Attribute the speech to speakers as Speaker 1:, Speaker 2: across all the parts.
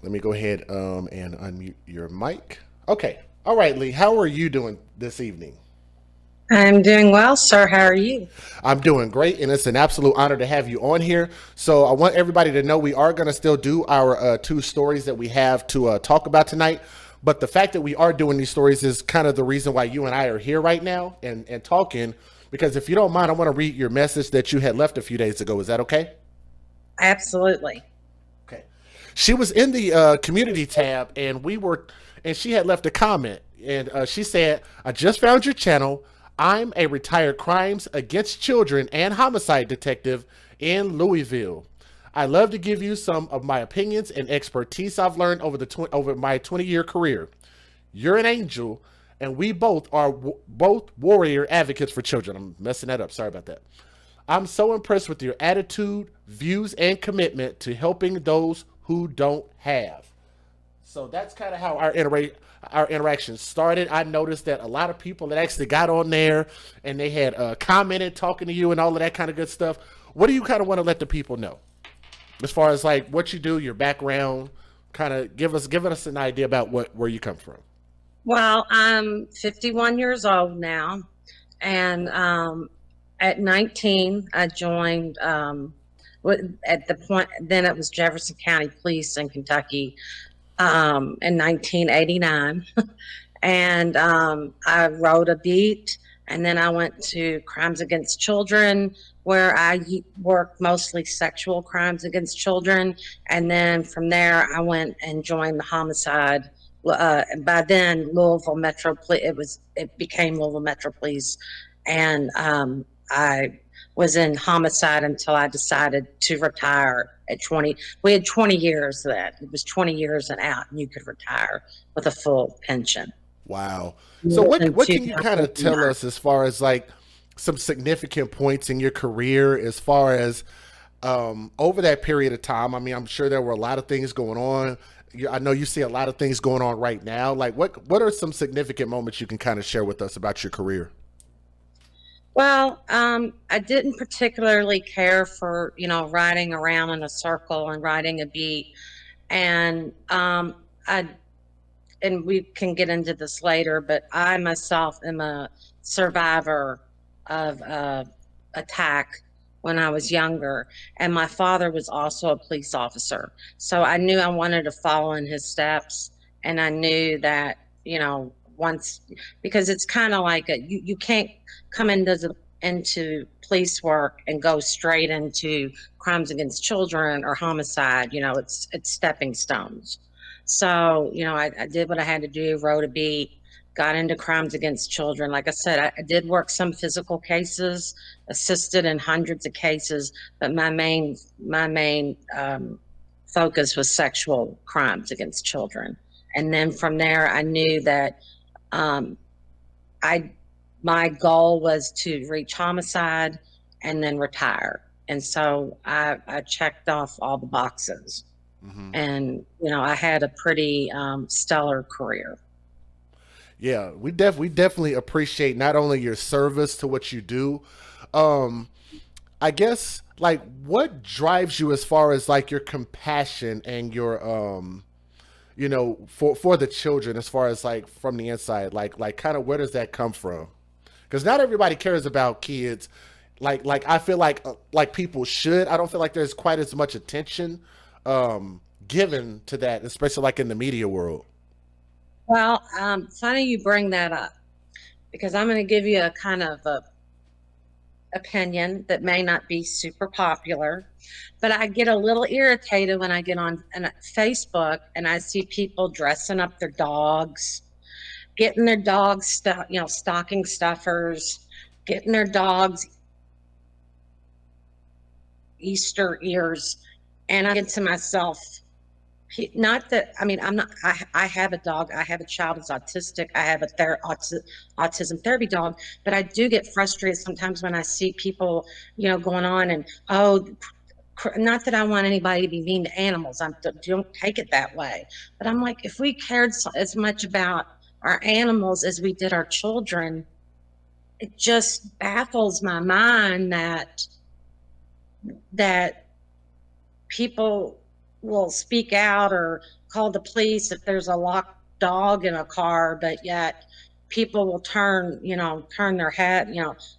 Speaker 1: Let me go ahead and unmute your mic. Okay. All right, Lee. How are you doing this evening?
Speaker 2: I'm doing well, sir. How are you?
Speaker 1: I'm doing great, and it's an absolute honor to have you on here. So I want everybody to know we are going to still do our two stories that we have to talk about tonight. But the fact that we are doing these stories is kind of the reason why you and I are here right now and talking. Because if you don't mind, I want to read your message that you had left a few days ago. Is that okay?
Speaker 2: Absolutely.
Speaker 1: Okay. She was in the community tab, and she had left a comment, and she said, "I just found your channel. I'm a retired crimes against children and homicide detective in Louisville. I love to give you some of my opinions and expertise I've learned over my 20-year career. You're an angel, and we both are both warrior advocates for children." I'm messing that up. Sorry about that. "I'm so impressed with your attitude, views, and commitment to helping those who don't have." So that's kind of how our interaction started. I noticed that a lot of people that actually got on there and they had commented, talking to you, and all of that kind of good stuff. What do you kind of want to let the people know as far as like what you do, your background? Kind of give us an idea about where you come from.
Speaker 2: Well, I'm 51 years old now, and at 19, I joined. At the point then, it was Jefferson County Police in Kentucky in 1989, and I wrote a beat, and then I went to Crimes Against Children, where I worked mostly sexual crimes against children, and then from there I went and joined the homicide. By then, Louisville Metro Police. It became Louisville Metro Police, and I was in homicide until I decided to retire at 20. We had 20 years then. It was 20 years and out, and you could retire with a full pension.
Speaker 1: Wow. So what
Speaker 2: In
Speaker 1: can you kind of tell us as far as like some significant points in your career as far as over that period of time? I mean, I'm sure there were a lot of things going on. I know you see a lot of things going on right now. Like what are some significant moments you can kind of share with us about your career?
Speaker 2: Well, I didn't particularly care for, riding around in a circle and riding a beat. And I and we can get into this later, but I myself am a survivor of attack when I was younger, and my father was also a police officer. So I knew I wanted to follow in his steps, and I knew that once, because it's kind of like you can't come into police work and go straight into crimes against children or homicide. It's stepping stones. So, I did what I had to do, wrote a beat, got into crimes against children. Like I said, I did work some physical cases, assisted in hundreds of cases, but my main focus was sexual crimes against children. And then from there, I knew that um, I my goal was to reach homicide and then retire. And so I checked off all the boxes,
Speaker 1: Hmm.
Speaker 2: and I had a pretty stellar career.
Speaker 1: Yeah, we definitely appreciate not only your service to what you do. Um, I guess like what drives you as far as like your compassion and your for the children as far as like from the inside, like kind of where does that come from? Because not everybody cares about kids. Like I feel like people should. I don't feel like there's quite as much attention given to that, especially like in the media world.
Speaker 2: Well, funny you bring that up, because I'm going to give you a kind of a opinion that may not be super popular, but I get a little irritated when I get on Facebook and I see people dressing up their dogs, getting their dogs stocking stuffers, getting their dogs Easter ears, and I get to myself, not that, I mean, I'm not, I have a dog, I have a child who's autistic, I have a autism therapy dog, but I do get frustrated sometimes when I see people, going on and, oh, not that I want anybody to be mean to animals. Don't take it that way. But I'm like, if we cared as much about our animals as we did our children, it just baffles my mind that people. will speak out or call the police if there's a locked dog in a car, but yet people will turn their head,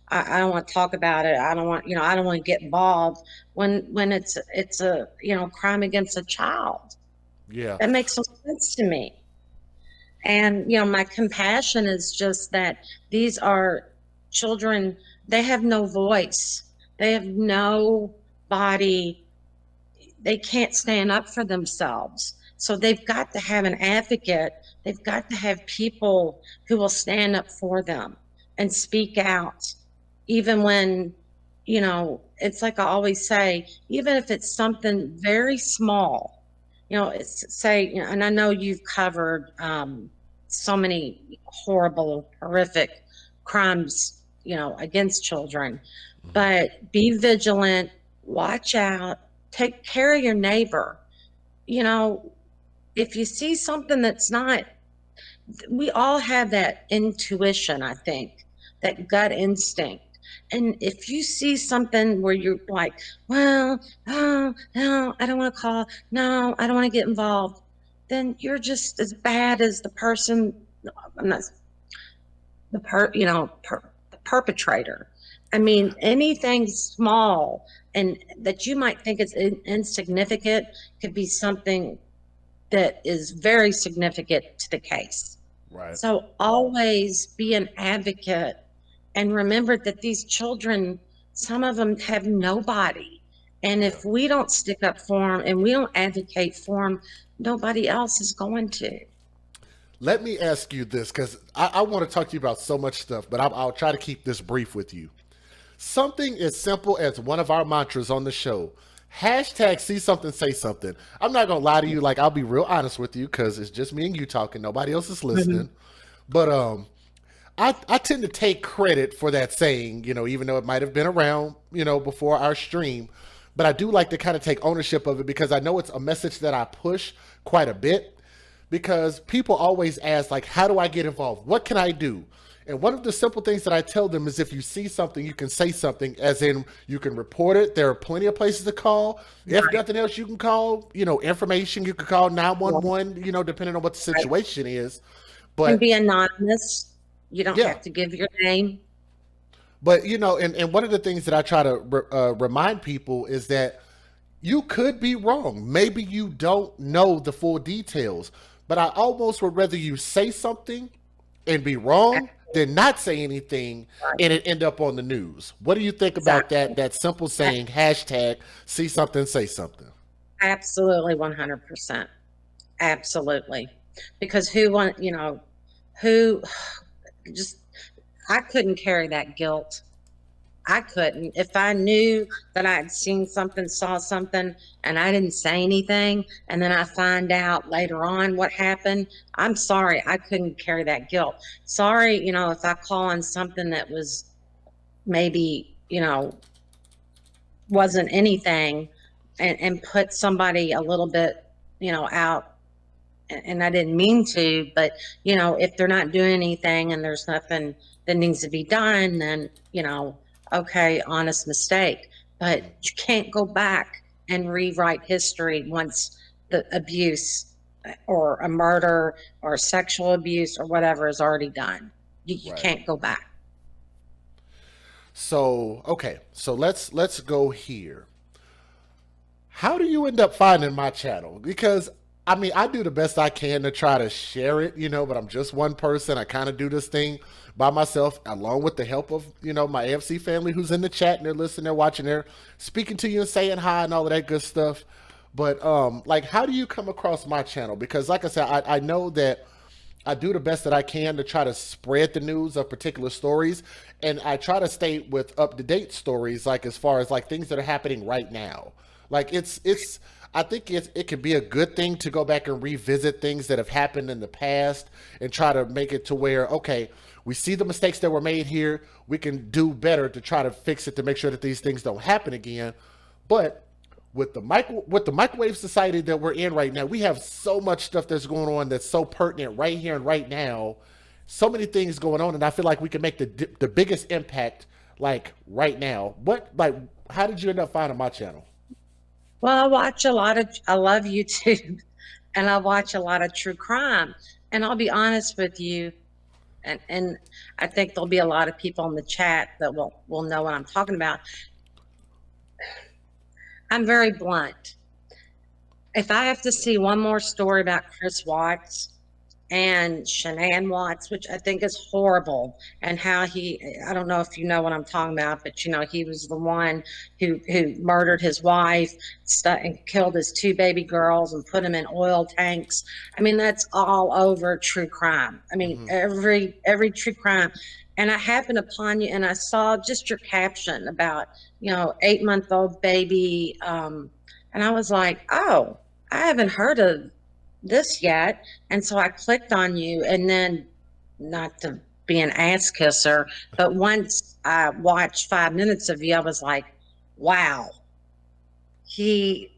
Speaker 2: I don't want to talk about it. I don't want to get involved when it's a, crime against a child.
Speaker 1: Yeah.
Speaker 2: That makes no sense to me. And, my compassion is just that these are children, they have no voice. They have no body. They can't stand up for themselves. So they've got to have an advocate. They've got to have people who will stand up for them and speak out, even when, it's like I always say, even if it's something very small, it's say, and I know you've covered so many horrible, horrific crimes, against children, but be vigilant, watch out, take care of your neighbor. You know, if you see something that's not, we all have that intuition, I think, that gut instinct. And if you see something where you're like, well, oh, no, I don't want to call, no, I don't want to get involved, then you're just as bad as the person, I'm not, the perpetrator. I mean, anything small and that you might think is insignificant could be something that is very significant to the case.
Speaker 1: Right.
Speaker 2: So always be an advocate and remember that these children, some of them have nobody. And
Speaker 1: Yeah.
Speaker 2: if we don't stick up for them and we don't advocate for them, nobody else is going to.
Speaker 1: Let me ask you this because I want to talk to you about so much stuff, but I'll try to keep this brief with you. Something as simple as one of our mantras on the show. Hashtag see something, say something. I'm not going to lie to you. Like, I'll be real honest with you because it's just me and you talking. Nobody else is listening.
Speaker 2: Mhm.
Speaker 1: But I tend to take credit for that saying, even though it might have been around, before our stream. But I do like to kind of take ownership of it because I know it's a message that I push quite a bit because people always ask, like, how do I get involved? What can I do? And one of the simple things that I tell them is if you see something, you can say something, as in you can report it. There are plenty of places to call. If
Speaker 2: Right.
Speaker 1: nothing else, you can call, information. You can call
Speaker 2: Yeah.
Speaker 1: 911, depending on what the
Speaker 2: Right.
Speaker 1: situation is.
Speaker 2: Can
Speaker 1: But
Speaker 2: be anonymous. You don't
Speaker 1: yeah,
Speaker 2: have to give your name.
Speaker 1: but and one of the things that I try to remind people is that you could be wrong. Maybe you don't know the full details, but I almost would rather you say something and be wrong than not say anything
Speaker 2: Right.
Speaker 1: and it end up on the news. What do you think about that?
Speaker 2: Exactly.
Speaker 1: That simple
Speaker 2: A-
Speaker 1: saying, hashtag see something, say something.
Speaker 2: Absolutely 100%. Absolutely. Because who just, I couldn't carry that guilt. I couldn't. If I knew that I had seen something, saw something, and I didn't say anything, and then I find out later on what happened, I'm sorry, I couldn't carry that guilt. Sorry, if I call on something that was maybe, wasn't anything and put somebody a little bit, out, and I didn't mean to, but, if they're not doing anything and there's nothing that needs to be done, then, okay, honest mistake. But you can't go back and rewrite history once the abuse or a murder or sexual abuse or whatever is already done. You
Speaker 1: Right.
Speaker 2: can't go back.
Speaker 1: So okay, so let's go here. How do you end up finding my channel? Because I mean, I do the best I can to try to share it, but I'm just one person. I kind of do this thing by myself, along with the help of, my AFC family who's in the chat and they're listening, they're watching, they're speaking to you and saying hi and all of that good stuff. But like, how do you come across my channel? Because like I said, I know that I do the best that I can to try to spread the news of particular stories, and I try to stay with up to date stories, like as far as like things that are happening right now. Like it's I think it can be a good thing to go back and revisit things that have happened in the past and try to make it to where okay, we see the mistakes that were made here, we can do better to try to fix it to make sure that these things don't happen again. But with the microwave society that we're in right now, we have so much stuff that's going on that's so pertinent right here and right now. So many things going on, and I feel like we can make the biggest impact like right now. What like how did you end up finding my channel?
Speaker 2: Well, I love YouTube and I watch a lot of true crime. And I'll be honest with you, and I think there'll be a lot of people in the chat that will know what I'm talking about. I'm very blunt. If I have to see one more story about Chris Watts and Shanann Watts, which I think is horrible, and how I don't know if you know what I'm talking about, but he was the one who murdered his wife, and killed his two baby girls and put them in oil tanks. I mean, that's all over true crime. I mean,
Speaker 1: Hmm.
Speaker 2: every true crime. And I happened upon you and I saw just your caption about, 8-month-old baby. And I was like, oh, I haven't heard of this yet. And so I clicked on you, and then, not to be an ass kisser, but once I watched 5 minutes of you, I was like, wow, he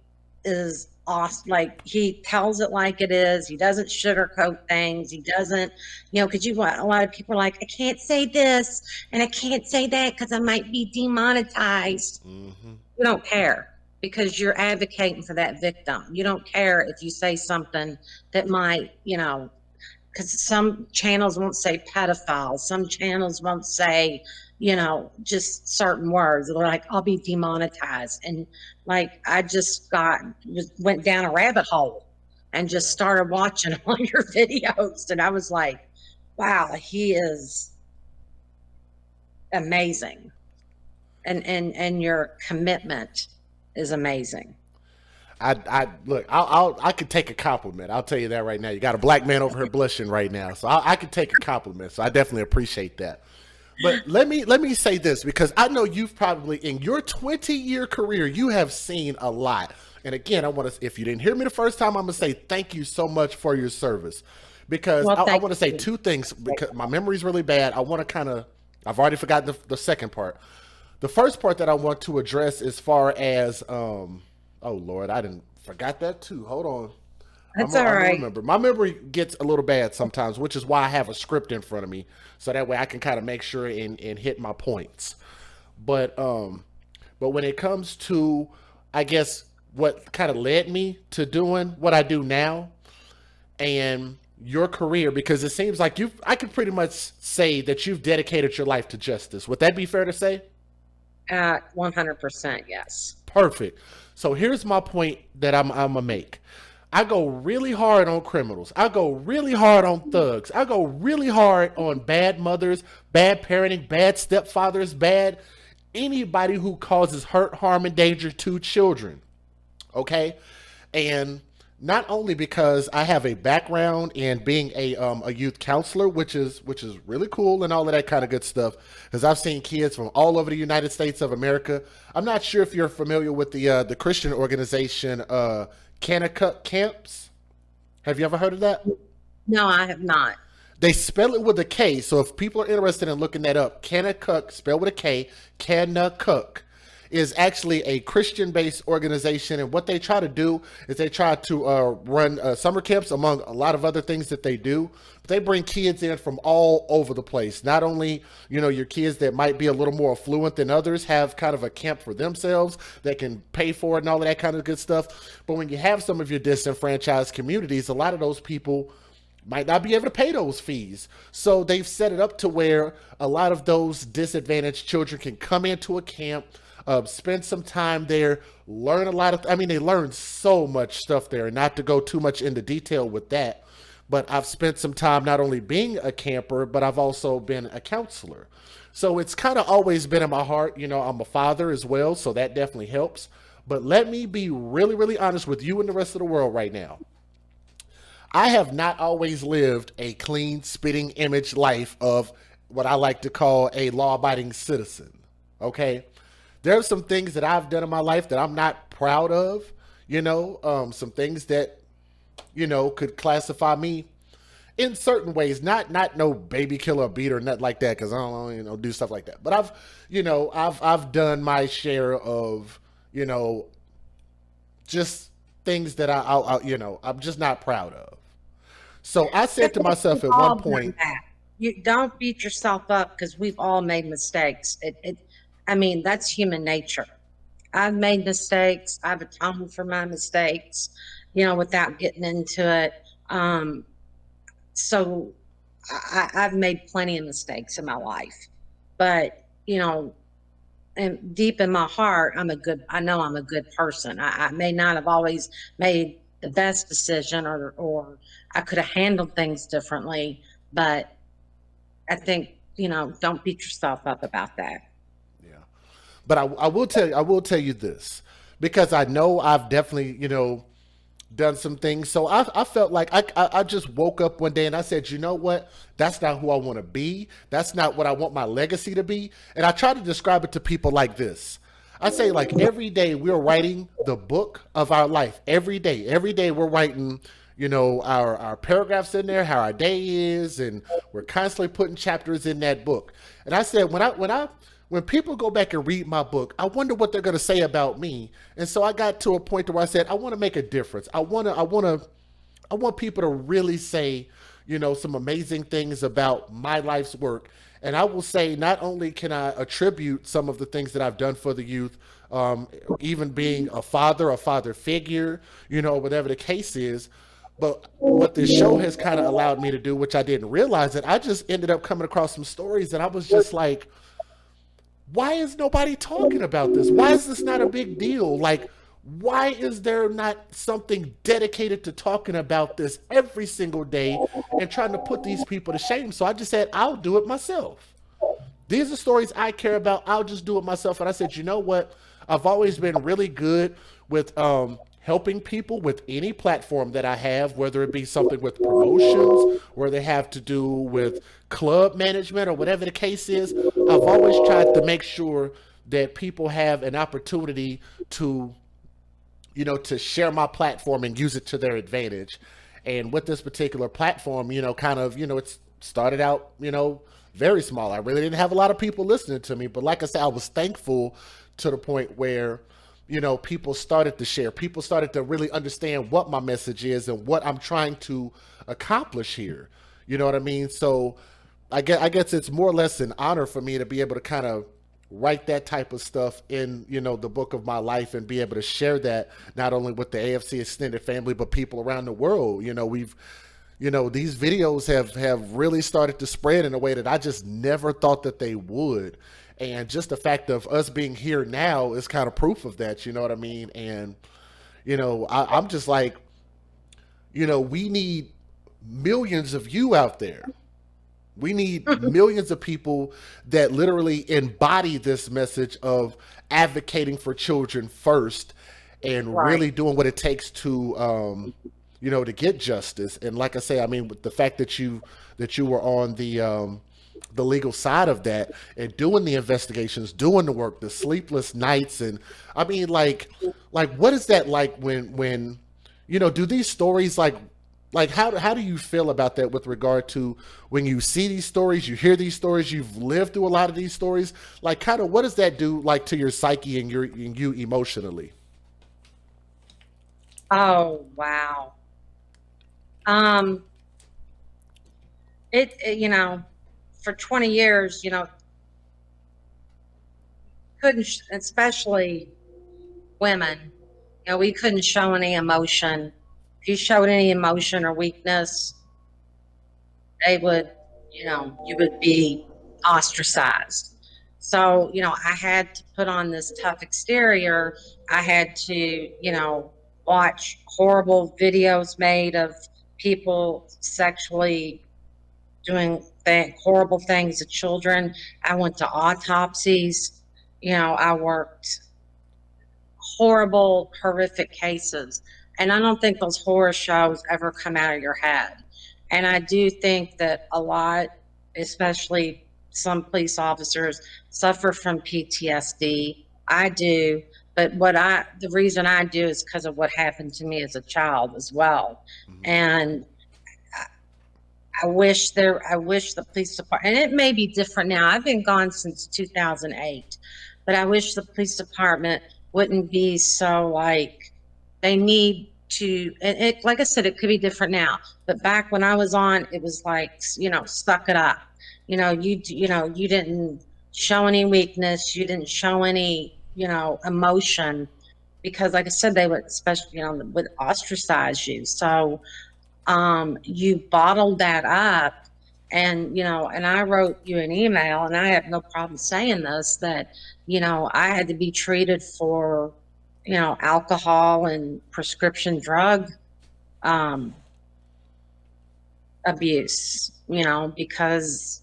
Speaker 2: is awesome. Like, he tells it like it is. He doesn't sugarcoat things. He doesn't, because a lot of people are like, I can't say this and I can't say that because I might be demonetized.
Speaker 1: Hmm.
Speaker 2: You don't care because you're advocating for that victim. You don't care if you say something that might, because some channels won't say pedophile, some channels won't say, just certain words. They're like, I'll be demonetized. And like, I just went down a rabbit hole and just started watching all your videos. And I was like, wow, he is amazing. And your commitment is amazing.
Speaker 1: I look. I could take a compliment. I'll tell you that right now. You got a black man over here blushing right now, so I could take a compliment. So I definitely appreciate that. But let me say this, because I know you've probably, in your 20-year career, you have seen a lot. And again, I want to, if you didn't hear me the first time, I'm gonna say thank you so much for your service, because
Speaker 2: Well,
Speaker 1: I
Speaker 2: thank
Speaker 1: want to say
Speaker 2: you.
Speaker 1: two things, because my memory's really bad. I want to kind of, I've already forgotten the second part. The first part that I want to address, as far as oh Lord, I didn't forgot that too. Hold on.
Speaker 2: That's
Speaker 1: I'm
Speaker 2: all
Speaker 1: gonna
Speaker 2: right.
Speaker 1: remember. My memory gets a little bad sometimes, which is why I have a script in front of me, so that way I can kind of make sure and hit my points. But when it comes to, I guess, what kind of led me to doing what I do now, and your career, because it seems like I could pretty much say that you've dedicated your life to justice. Would that be fair to say?
Speaker 2: 100%, yes.
Speaker 1: Perfect. So here's my point that I'm gonna make. I go really hard on criminals. I go really hard on thugs. I go really hard on bad mothers, bad parenting, bad stepfathers, bad anybody who causes hurt, harm, and danger to children. Okay, and not only because I have a background in being a youth counselor, which is really cool and all of that kind of good stuff, because I've seen kids from all over the United States of America. I'm not sure if you're familiar with the Christian organization Kanakuk Camps. Have you ever heard of that?
Speaker 2: No, I have not.
Speaker 1: They spell it with a K, so if people are interested in looking that up, Kanakuk, spelled with a K, Kanakuk, is actually a Christian-based organization, and what they try to do is they try to run summer camps, among a lot of other things that they do. But they bring kids in from all over the place. Not only, your kids that might be a little more affluent than others have kind of a camp for themselves that can pay for it and all of that kind of good stuff. But when you have some of your disenfranchised communities, a lot of those people might not be able to pay those fees. So they've set it up to where a lot of those disadvantaged children can come into a camp, spend some time there, learn a lot of, I mean, they learn so much stuff there. And not to go too much into detail with that, but I've spent some time not only being a camper, but I've also been a counselor. So it's kind of always been in my heart. I'm a father as well, so that definitely helps. But let me be really, really honest with you and the rest of the world right now. I have not always lived a clean, spitting image life of what I like to call a law abiding citizen. Okay? There are some things that I've done in my life that I'm not proud of, some things that, could classify me in certain ways, not no baby killer beater, nothing like that, because I don't, do stuff like that. But I've done my share of, you know, just things that I'm just not proud of. So I said to myself
Speaker 2: We've
Speaker 1: at one
Speaker 2: all done
Speaker 1: point,
Speaker 2: that. You don't beat yourself up because we've all made mistakes. I mean, that's human nature. I've made mistakes. I've atoned for my mistakes, without getting into it. So I've made plenty of mistakes in my life, but and deep in my heart, I know I'm a good person. I may not have always made the best decision, or I could have handled things differently, but I think, don't beat yourself up about that.
Speaker 1: Yeah. But I will tell you this, because I know I've definitely, done some things. So I felt like I just woke up one day and I said, you know what? That's not who I want to be. That's not what I want my legacy to be. And I try to describe it to people like this. I say, like, every day we're writing the book of our life. Every day we're writing, our paragraphs in there, how our day is, and we're constantly putting chapters in that book. And I said, when people go back and read my book, I wonder what they're going to say about me. And so I got to a point where I said, I want to make a difference. I want people to really say, some amazing things about my life's work. And I will say, not only can I attribute some of the things that I've done for the youth, even being a father figure, whatever the case is, but what this show has kind of allowed me to do, which I didn't realize, that I just ended up coming across some stories and I was just like, why is nobody talking about this? Why is this not a big deal? Like, why is there not something dedicated to talking about this every single day and trying to put these people to shame? So I just said, I'll do it myself. These are stories I care about. I'll just do it myself. And I said, you know what? I've always been really good with helping people with any platform that I have, whether it be something with promotions, where they have to do with club management or whatever the case is. I've always tried to make sure that people have an opportunity to, to share my platform and use it to their advantage. And with this particular platform, kind of, it's started out, very small. I really didn't have a lot of people listening to me, but like I said, I was thankful to the point where, people started to share. People started to really understand what my message is and what I'm trying to accomplish here. You know what I mean? So I guess it's more or less an honor for me to be able to kind of write that type of stuff in, the book of my life, and be able to share that not only with the AFC extended family, but people around the world. These videos have really started to spread in a way that I just never thought that they would. And just the fact of us being here now is kind of proof of that, you know what I mean? And, I'm just like, we need millions of you out there. We need millions of people that literally embody this message of advocating for children first, and
Speaker 2: Right.
Speaker 1: really doing what it takes to get justice. And like I say, I mean, with the fact that you were on the legal side of that and doing the investigations, doing the work, the sleepless nights, and I mean, like what is that like when do these stories like how do you feel about that, with regard to when you see these stories, you hear these stories, you've lived through a lot of these stories, like kind of what does that do like to your psyche and you emotionally?
Speaker 2: Oh, wow. Um, for 20 years, couldn't, especially women, we couldn't show any emotion. If you showed any emotion or weakness, they would, you would be ostracized. So, I had to put on this tough exterior. I had to, watch horrible videos made of people sexually doing horrible things to children. I went to autopsies. I worked horrible, horrific cases. And I don't think those horror shows ever come out of your head. And I do think that a lot, especially some police officers, suffer from PTSD. I do, but the reason I do is because of what happened to me as a child as well.
Speaker 1: Mhm.
Speaker 2: And I wish the police department, and it may be different now. I've been gone since 2008, but I wish the police department wouldn't be so like, they need to, and like I said, it could be different now, but back when I was on, it was like, suck it up. You didn't show any weakness. You didn't show any, emotion, because like I said, they would, especially, would ostracize you. So you bottled that up. And, and I wrote you an email, and I have no problem saying this, that, I had to be treated for, alcohol and prescription drug um, abuse, because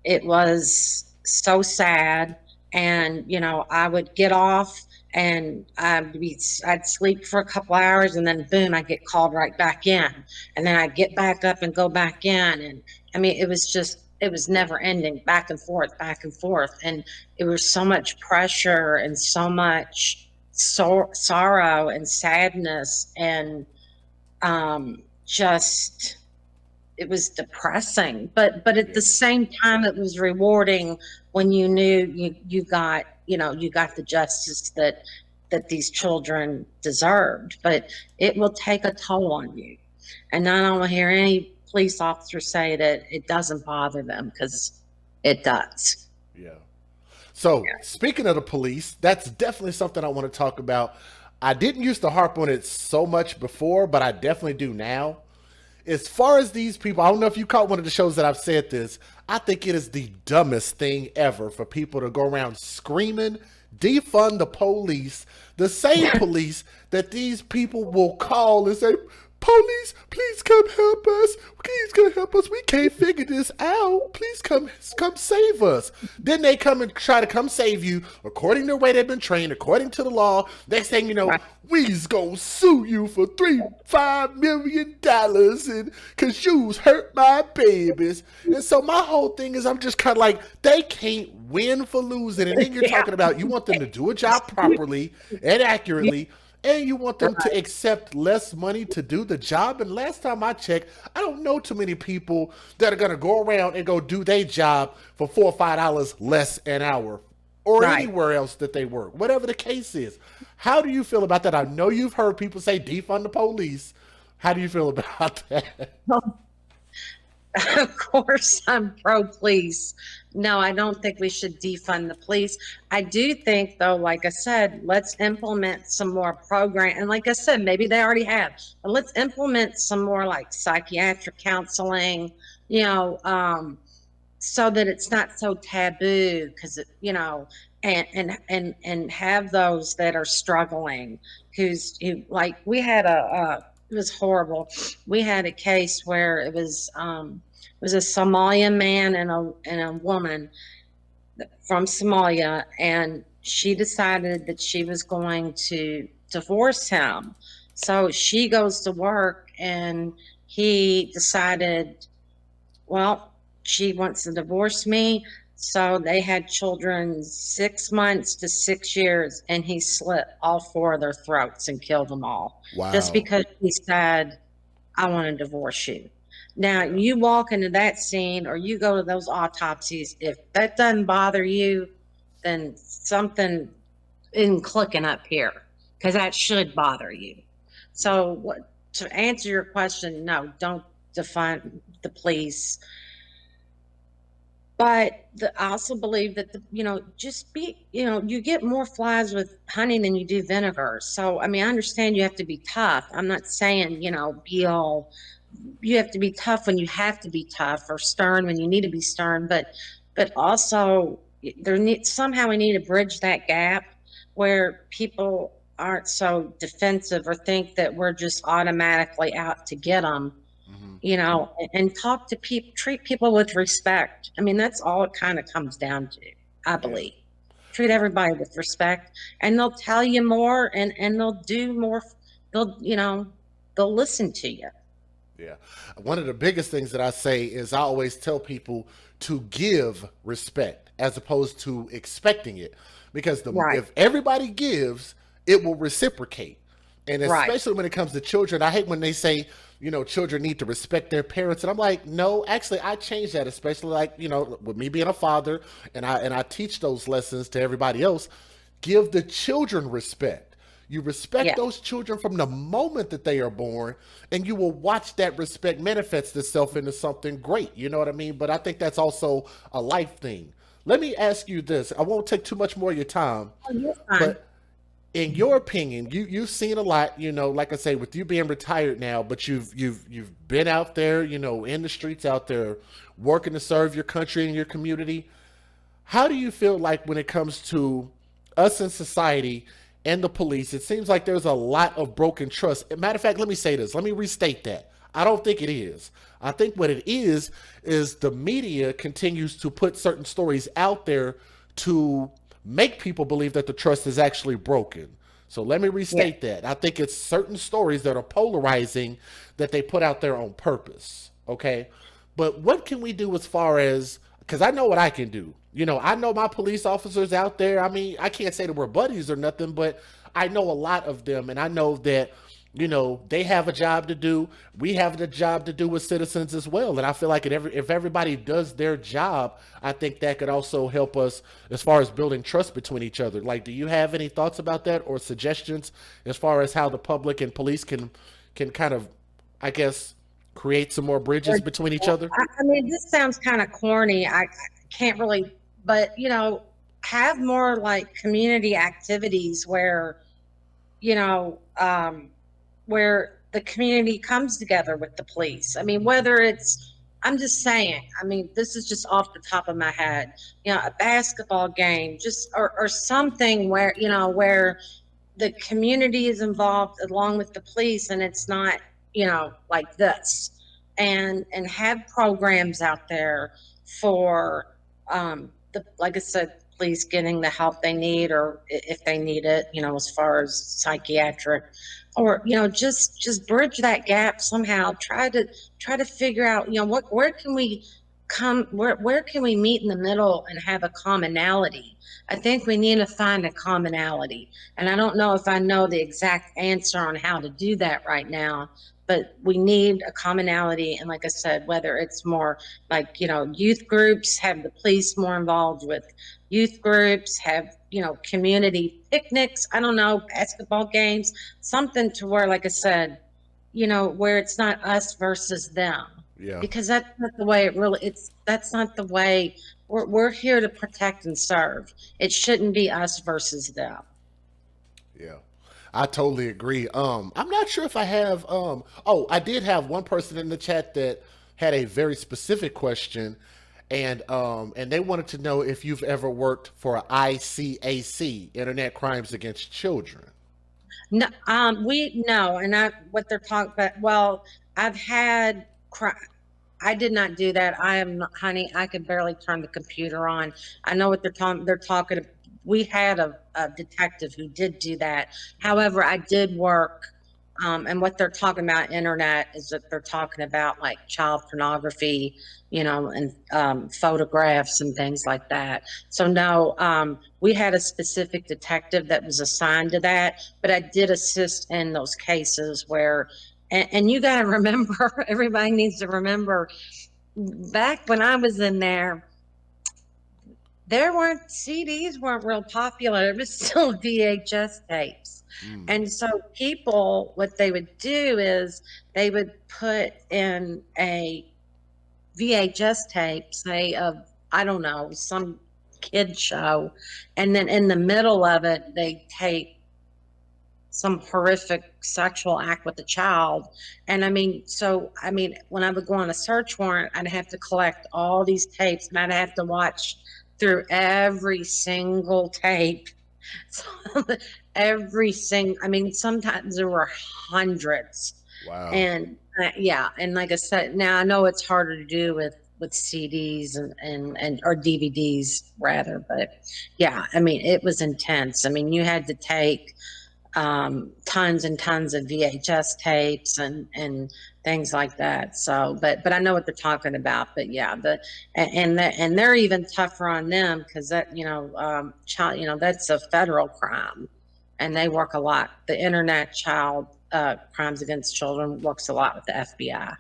Speaker 2: it was so sad. And I would get off, and I'd sleep for a couple hours, and then boom, I'd get called right back in, and then I'd get back up and go back in. And I mean, it was never ending, back and forth, back and forth. And it was so much pressure and so much sorrow and sadness, and just, it was depressing, but at the same time, it was rewarding when you knew you got, you got the justice that these children deserved. But it will take a toll on you. And I don't want to hear any police officer say that it doesn't bother them, because it does.
Speaker 1: Yeah. So, speaking of the police, that's definitely something I want to talk about. I didn't used to harp on it so much before, but I definitely do now. As far as these people, I don't know if you caught one of the shows that I've said this. I think it is the dumbest thing ever for people to go around screaming, defund the police, the same police that these people will call and say, police, please come help us. Please come help us. We can't figure this out. Please come save us. Then they come and try to come save you according to the way they've been trained, according to the law. Next thing you know, we's gonna sue you for $5 million and cause you's hurt my babies. And so my whole thing is, I'm just kind of like, they can't win for losing. And then you're talking about, you want them to do a job properly and accurately, and you want them to accept less money to do the job. And last time I checked, I don't know too many people that are going to go around and go do their job for $4 or $5 less an hour, or anywhere else that they work, whatever the case is. How do you feel about that? I know you've heard people say defund the police. How do you feel about that?
Speaker 2: Of course, I'm pro police. No, I don't think we should defund the police. I do think, though, like I said, let's implement some more program. And like I said, maybe they already have, but let's implement some more like psychiatric counseling, so that it's not so taboo. Because and have those that are struggling, who like, we had it was horrible. We had a case where it was a Somalian man and a woman from Somalia, and she decided that she was going to divorce him. So she goes to work, and he decided, well, she wants to divorce me. So they had children 6 months to 6 years, and he slit all four of their throats and killed them all. Just
Speaker 1: Wow.
Speaker 2: because he said, I want to divorce you. Now, you walk into that scene, or you go to those autopsies, if that doesn't bother you, then something isn't clicking up here, because that should bother you. So, to answer your question, no, don't defund the police. But I also believe that just be, you get more flies with honey than you do vinegar. So, I mean, I understand you have to be tough. I'm not saying, be all, you have to be tough when you have to be tough, or stern when you need to be stern. But also, somehow we need to bridge that gap where people aren't so defensive, or think that we're just automatically out to get them,
Speaker 1: Hmm.
Speaker 2: and talk to people, treat people with respect. I mean, that's all it kind of comes down to, I
Speaker 1: Yeah.
Speaker 2: believe. Treat everybody with respect, and they'll tell you more, and they'll do more. They'll listen to you.
Speaker 1: Yeah. One of the biggest things that I say is, I always tell people to give respect as opposed to expecting it. Because
Speaker 2: Right,
Speaker 1: if everybody gives, it will reciprocate. And
Speaker 2: right.
Speaker 1: especially when it comes to children, I hate when they say, children need to respect their parents. And I'm like, no, actually, I change that, especially like, with me being a father, and I teach those lessons to everybody else. Give the children respect. You respect
Speaker 2: Yeah,
Speaker 1: those children from the moment that they are born, and you will watch that respect manifest itself into something great. You know what I mean? But I think that's also a life thing. let me ask you this. I won't take too much more of your time,
Speaker 2: Oh, you're fine.
Speaker 1: but in your opinion, you've seen a lot, like I say, with you being retired now, but you've been out there, in the streets out there working to serve your country and your community. How do you feel like when it comes to us in society and the police? It seems like there's a lot of broken trust. Matter of fact, let me say this. Let me restate that. I don't think it is. I think what it is the media continues to put certain stories out there to make people believe that the trust is actually broken. So let me
Speaker 2: Yeah.
Speaker 1: restate that. I think it's certain stories that are polarizing that they put out there on purpose. Okay. But what can we do as far as, because I know what I can do. I know my police officers out there. I mean, I can't say that we're buddies or nothing, but I know a lot of them, and I know that they have a job to do. We have the job to do with citizens as well. And I feel like if everybody does their job, I think that could also help us as far as building trust between each other. Like, do you have any thoughts about that or suggestions as far as how the public and police can kind of, I guess, create some more bridges between each other?
Speaker 2: I mean, this sounds kind of corny. I can't really, but have more like community activities you know, um, where the community comes together with the police. I mean, whether it's, I'm just saying, I mean, this is just off the top of my head, a basketball game, just, or something where the community is involved along with the police, and it's not, like this, and have programs out there for, like I said, police getting the help they need, or if they need it, as far as psychiatric, or just bridge that gap somehow. Try to figure out, where can we where can we meet in the middle and have a commonality. I think we need to find a commonality, and I don't know if I know the exact answer on how to do that right now, but we need a commonality. And like I said, whether it's more like, youth groups, have the police more involved with youth groups, have, community picnics, I don't know, basketball games, something to where, like I said, where it's not us versus them.
Speaker 1: Yeah.
Speaker 2: Because that's not the way that's not the way we're here to protect and serve. It shouldn't be us versus them.
Speaker 1: Yeah. I totally agree. I'm not sure if I have I did have one person in the chat that had a very specific question, and they wanted to know if you've ever worked for ICAC, Internet Crimes Against Children.
Speaker 2: No, we no, and I what they're talking about. Well, I've had I did not do that. I am not, honey. I could barely turn the computer on. I know what they're talking. They're talking. We had a detective who did do that. However, I did work. And what they're talking about internet is that they're talking about like child pornography, and photographs and things like that. So no, we had a specific detective that was assigned to that, but I did assist in those cases where, and you got to remember, everybody needs to remember, back when I was in there weren't CDs weren't real popular. It was still VHS tapes.
Speaker 1: Mm.
Speaker 2: And so people, what they would do is they would put in a VHS tape, say of, I don't know, some kid show, and then in the middle of it, they tape some horrific sexual act with a child. And when I would go on a search warrant, I'd have to collect all these tapes, and I'd have to watch through every single tape. So sometimes there were hundreds.
Speaker 1: Wow.
Speaker 2: And yeah, and like I said, now I know it's harder to do with CDs and or DVDs rather, but yeah, it was intense. You had to take tons and tons of VHS tapes and things like that. So, but I know what they're talking about. But yeah, and they're even tougher on them because that child, that's a federal crime, and they work a lot. The internet child crimes against children works a lot with the FBI.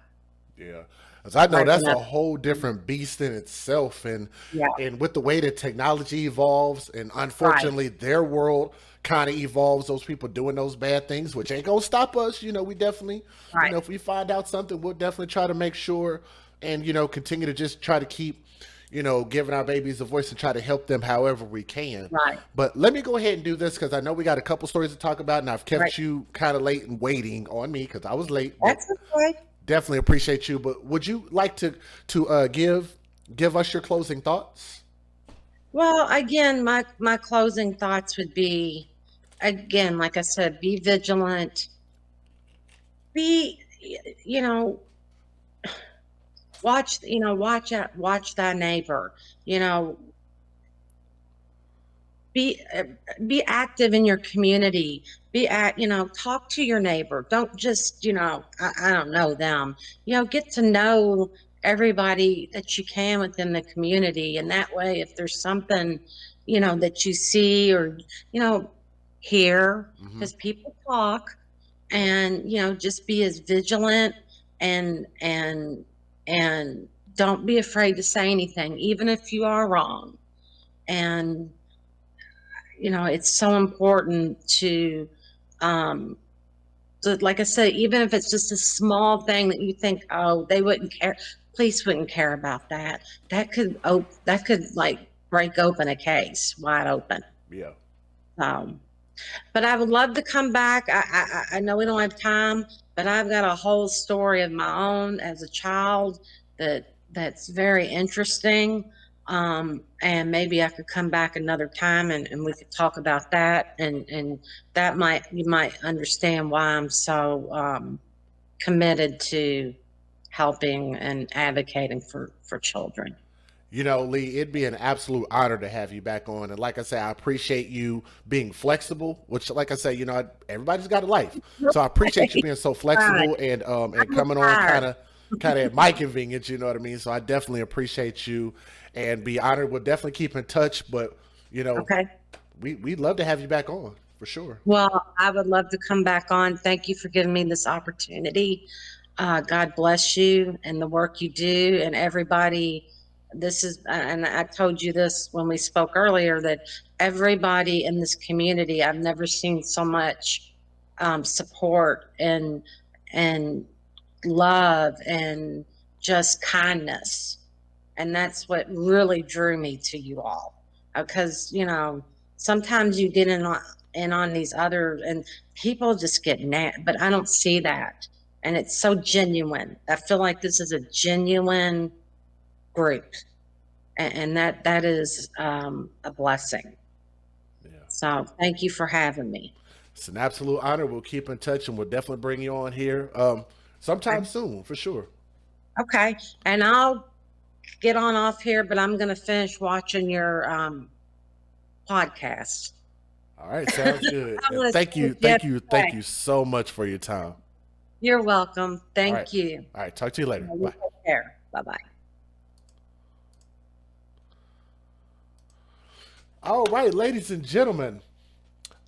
Speaker 1: Yeah. As I know, that's
Speaker 2: Breaking
Speaker 1: a
Speaker 2: up.
Speaker 1: whole different beast in itself.
Speaker 2: Yeah,
Speaker 1: And with the way that technology evolves, and
Speaker 2: right,
Speaker 1: unfortunately their world kind of evolves, those people doing those bad things, which ain't gonna stop us. We definitely,
Speaker 2: right.
Speaker 1: if we find out something, we'll definitely try to make sure and, continue to just try to keep, giving our babies a voice and try to help them however we can.
Speaker 2: Right.
Speaker 1: But let me go ahead and do this because I know we got a couple stories to talk about, and I've kept
Speaker 2: Right.
Speaker 1: you kind of late and waiting on me because I was late. But
Speaker 2: That's okay.
Speaker 1: definitely appreciate you. But would you like to give us your closing thoughts?
Speaker 2: Well, again, my closing thoughts would be, again, like I said, be vigilant. Be, you know, watch thy neighbor. You know, be be active in your community. Talk to your neighbor. Don't just, I don't know them. Get to know everybody that you can within the community, and that way, if there's something, that you see or you know hear,
Speaker 1: Hmm.
Speaker 2: because people talk, and just be as vigilant, and and don't be afraid to say anything, even if you are wrong. And it's so important um, like I said, even if it's just a small thing that you think, oh, they wouldn't care, police wouldn't care about that. That could like break open a case wide open.
Speaker 1: Yeah.
Speaker 2: Um, but I would love to come back. I know we don't have time, but I've got a whole story of my own as a child that's very interesting. And maybe I could come back another time, and we could talk about that, and you might understand why I'm so committed to helping and advocating for children.
Speaker 1: Lee, it'd be an absolute honor to have you back on. And like I say, I appreciate you being flexible, which, like I say, everybody's got a life. So I appreciate you being so
Speaker 2: Right.
Speaker 1: flexible and
Speaker 2: I'm
Speaker 1: coming on
Speaker 2: retired.
Speaker 1: kind of at my convenience, you know what I mean? So I definitely appreciate you and be honored. We'll definitely keep in touch, but,
Speaker 2: Okay.
Speaker 1: we'd love to have you back on for sure.
Speaker 2: Well, I would love to come back on. Thank you for giving me this opportunity. God bless you and the work you do, and everybody. And I told you this when we spoke earlier, that everybody in this community, I've never seen so much support and love and just kindness. And that's what really drew me to you all. Because, sometimes you get in on these other, and people just get mad, but I don't see that. And it's so genuine. I feel like this is a genuine group. And that is a blessing.
Speaker 1: Yeah.
Speaker 2: So thank you for having me.
Speaker 1: It's an absolute honor. We'll keep in touch and we'll definitely bring you on here sometime soon for sure.
Speaker 2: Okay. And I'll get on off here, but I'm going to finish watching your podcast.
Speaker 1: All right, sounds good.
Speaker 2: I
Speaker 1: And
Speaker 2: want to
Speaker 1: thank
Speaker 2: see
Speaker 1: you,
Speaker 2: what you have
Speaker 1: thank
Speaker 2: to
Speaker 1: you, thank
Speaker 2: say.
Speaker 1: you so much for your time.
Speaker 2: You're welcome.
Speaker 1: All right.
Speaker 2: Thank you.
Speaker 1: All right, talk to you later.
Speaker 2: You
Speaker 1: Bye.
Speaker 2: take care. Bye bye.
Speaker 1: All right, ladies and gentlemen,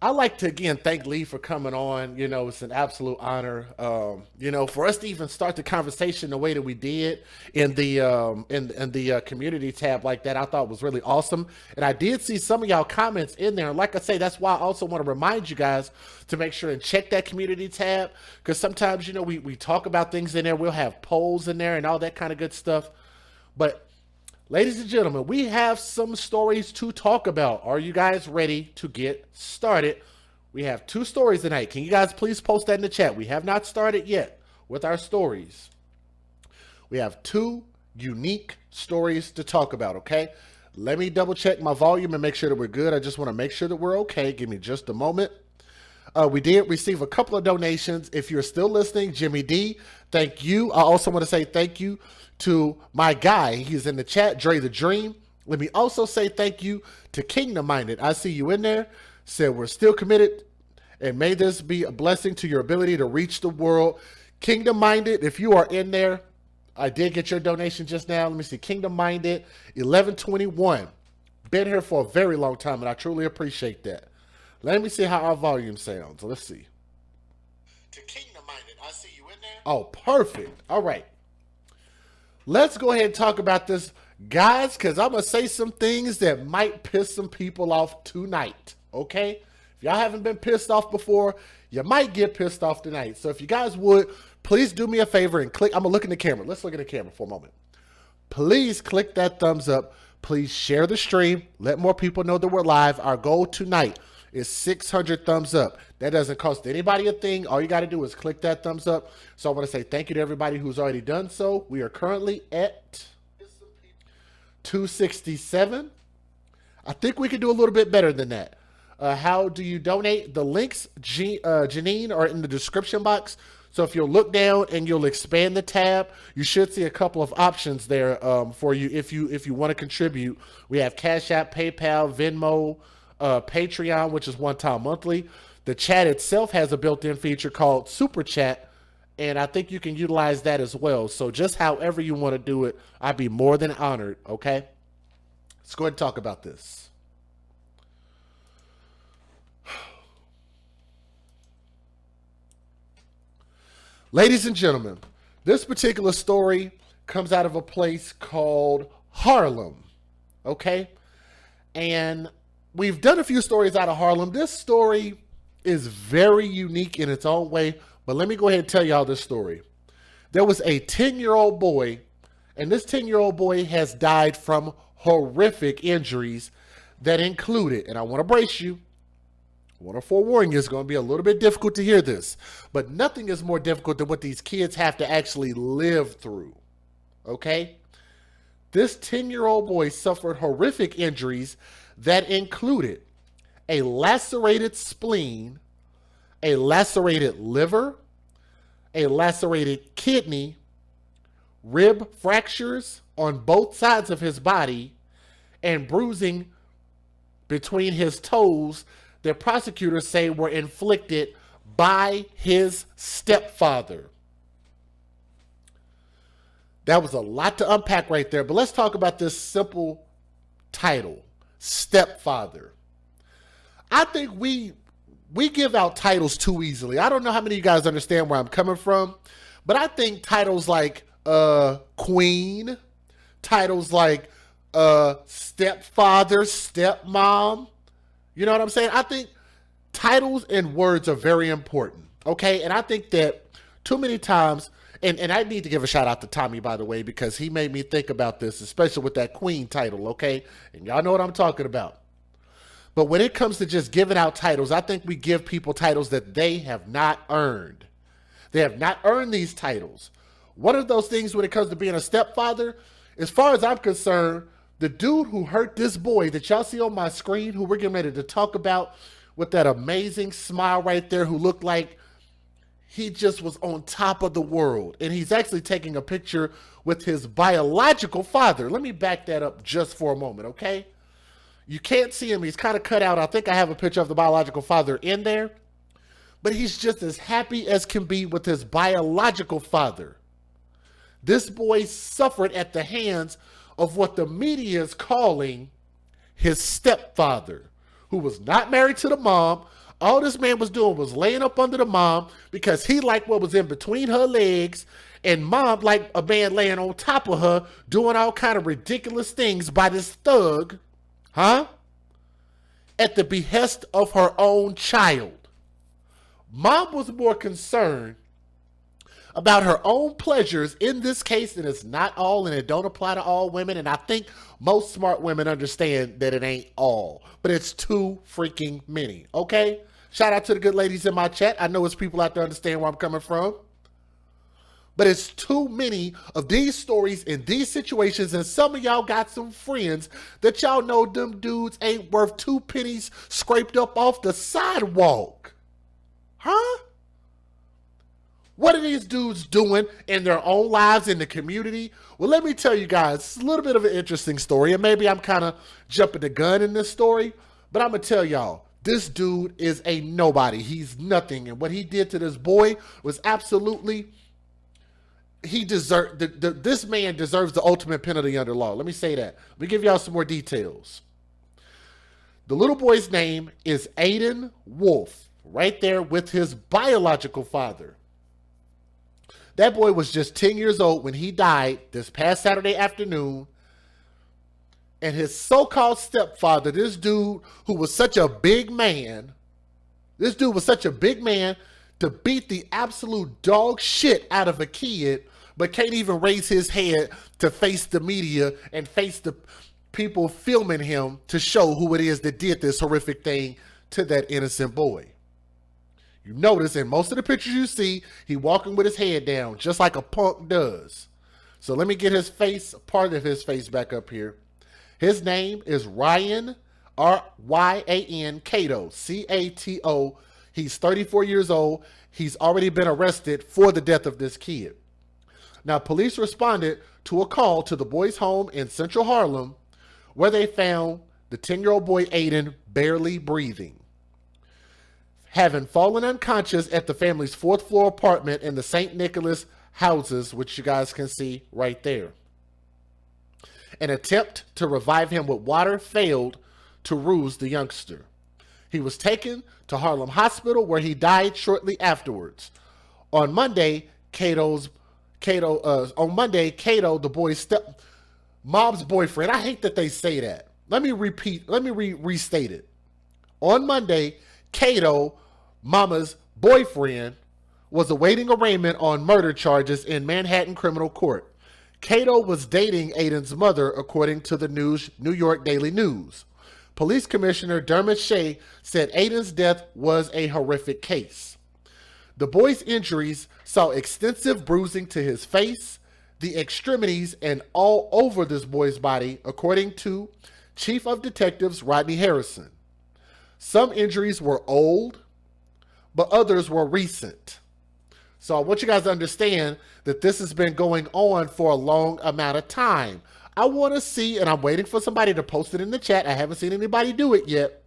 Speaker 1: I'd like to again thank Lee for coming on. It's an absolute honor. For us to even start the conversation the way that we did in the community tab like that, I thought was really awesome. And I did see some of y'all comments in there. And like I say, that's why I also want to remind you guys to make sure and check that community tab, because sometimes we talk about things in there. We'll have polls in there and all that kind of good stuff. But ladies and gentlemen, we have some stories to talk about. Are you guys ready to get started? We have two stories tonight. Can you guys please post that in the chat? We have not started yet with our stories. We have two unique stories to talk about, okay? Let me double check my volume and make sure that we're good. I just want to make sure that we're okay. Give me just a moment. We did receive a couple of donations. If you're still listening, Jimmy D, thank you. I also want to say thank you to my guy. He's in the chat, Dre the Dream. Let me also say thank you to Kingdom Minded. I see you in there. Said we're still committed, and may this be a blessing to your ability to reach the world. Kingdom Minded, if you are in there, I did get your donation just now. Let me see. Kingdom Minded, 1121. Been here for a very long time, and I truly appreciate that. Let me see how our volume sounds. Let's see. To Kingdom Minded, I see you in there. Oh, perfect. All right. Let's go ahead and talk about this, guys, because I'm going to say some things that might piss some people off tonight, okay? If y'all haven't been pissed off before, you might get pissed off tonight. So if you guys would, please do me a favor and click. I'm going to look in the camera. Let's look in the camera for a moment. please click that thumbs up. Please share the stream. Let more people know that we're live. Our goal tonight is 600 thumbs up. That doesn't cost anybody a thing. All you got to do is click that thumbs up. So I want to say thank you to everybody who's already done so. We are currently at 267. I think we can do a little bit better than that. How do you donate? The links, Janine, are in the description box. So if you'll look down and you'll expand the tab, you should see a couple of options there for you if you want to contribute. We have Cash App, PayPal, Venmo, Patreon, which is one-time monthly. The chat itself has a built-in feature called Super Chat, and I think you can utilize that as well. So just however you want to do it, I'd be more than honored, okay? Let's go ahead and talk about this. Ladies and gentlemen, this particular story comes out of a place called Harlem, okay? And we've done a few stories out of Harlem. This story is very unique in its own way, but let me go ahead and tell y'all this story. There was a 10-year-old boy, and this 10-year-old boy has died from horrific injuries that included, and I want to brace you, I want to forewarn you, it's going to be a little bit difficult to hear this, but nothing is more difficult than what these kids have to actually live through, okay? This 10-year-old boy suffered horrific injuries that included a lacerated spleen, a lacerated liver, a lacerated kidney, rib fractures on both sides of his body, and bruising between his toes that prosecutors say were inflicted by his stepfather. That was a lot to unpack right there, but let's talk about this simple title, stepfather. I think we give out titles too easily. I don't know how many of you guys understand where I'm coming from, but I think titles like queen, titles like stepfather, stepmom, you know what I'm saying? I think titles and words are very important, okay? And I think that too many times, and I need to give a shout out to Tommy, by the way, because he made me think about this, especially with that queen title, okay? And y'all know what I'm talking about. But when it comes to just giving out titles, I think we give people titles that they have not earned. They have not earned these titles. One of those things when it comes to being a stepfather, as far as I'm concerned, the dude who hurt this boy that y'all see on my screen, who we're getting ready to talk about with that amazing smile right there, who looked like he just was on top of the world. And he's actually taking a picture with his biological father. Let me back that up just for a moment, okay? You can't see him. He's kind of cut out. I think I have a picture of the biological father in there. But he's just as happy as can be with his biological father. This boy suffered at the hands of what the media is calling his stepfather, who was not married to the mom. All this man was doing was laying up under the mom because he liked what was in between her legs, and mom liked a man laying on top of her doing all kind of ridiculous things by this thug, at the behest of her own child. Mom was more concerned about her own pleasures in this case, and it's not all, and it don't apply to all women, and I think most smart women understand that it ain't all, but it's too freaking many, okay? Shout out to the good ladies in my chat. I know it's people out there understand where I'm coming from, but it's too many of these stories in these situations, and some of y'all got some friends that y'all know them dudes ain't worth 2 pennies scraped up off the sidewalk, What are these dudes doing in their own lives in the community? Well, let me tell you guys, it's a little bit of an interesting story, and maybe I'm kind of jumping the gun in this story, but I'm going to tell y'all, this dude is a nobody. He's nothing, and what he did to this boy was absolutely, this man deserves the ultimate penalty under law. Let me say that. Let me give y'all some more details. The little boy's name is Aiden Wolfe, right there with his biological father. That boy was just 10 years old when he died this past Saturday afternoon. And his so-called stepfather, this dude who was such a big man, to beat the absolute dog shit out of a kid but can't even raise his head to face the media and face the people filming him to show who it is that did this horrific thing to that innocent boy. You notice in most of the pictures you see, he walking with his head down, just like a punk does. So let me get his face, part of his face back up here. His name is Ryan, R-Y-A-N, Cato, C-A-T-O. He's 34 years old. He's already been arrested for the death of this kid. Now, police responded to a call to the boy's home in central Harlem where they found the 10-year-old boy Aiden barely breathing, having fallen unconscious at the family's fourth floor apartment in the St. Nicholas houses, which you guys can see right there. An attempt to revive him with water failed to rouse the youngster. He was taken to Harlem Hospital where he died shortly afterwards. On Monday, Cato, the boy's mom's boyfriend. I hate that they say that. Let me restate it. On Monday, Cato, mama's boyfriend, was awaiting arraignment on murder charges in Manhattan criminal court. Cato was dating Aiden's mother, according to the New York Daily News. Police Commissioner Dermot Shea said Aiden's death was a horrific case. The boy's injuries saw extensive bruising to his face, the extremities, and all over this boy's body, according to Chief of Detectives Rodney Harrison. Some injuries were old, but others were recent. So I want you guys to understand that this has been going on for a long amount of time. I want to see, and I'm waiting for somebody to post it in the chat. I haven't seen anybody do it yet.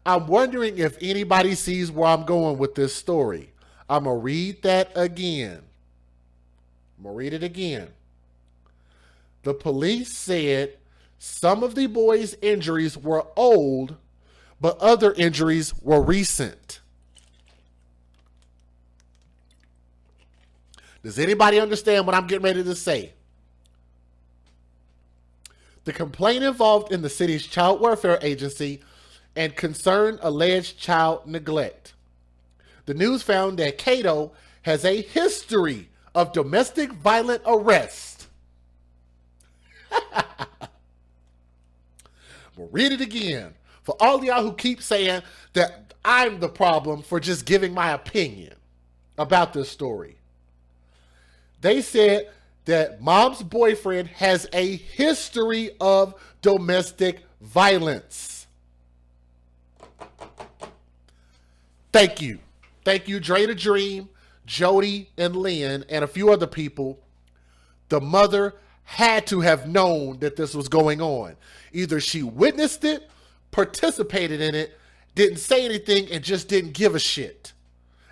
Speaker 1: I'm wondering if anybody sees where I'm going with this story. I'm going to read that again. I'm going to read it again. The police said some of the boy's injuries were old, but other injuries were recent. Does anybody understand what I'm getting ready to say? The complaint involved in the city's child welfare agency and concerned alleged child neglect. The news found that Cato has a history of domestic violent arrest. We'll read it again. For all y'all who keep saying that I'm the problem for just giving my opinion about this story. They said that mom's boyfriend has a history of domestic violence. Thank you. Thank you, Dre the Dream, Jody and Lynn, and a few other people. The mother had to have known that this was going on. Either she witnessed it, participated in it, didn't say anything, and just didn't give a shit.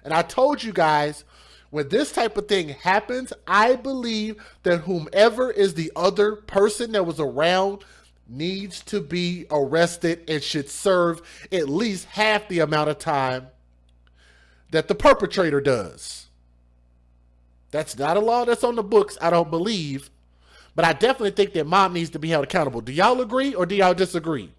Speaker 1: And I told you guys, when this type of thing happens, I believe that whomever is the other person that was around needs to be arrested and should serve at least half the amount of time that the perpetrator does. That's not a law that's on the books, I don't believe. But I definitely think that mom needs to be held accountable. Do y'all agree or do y'all disagree?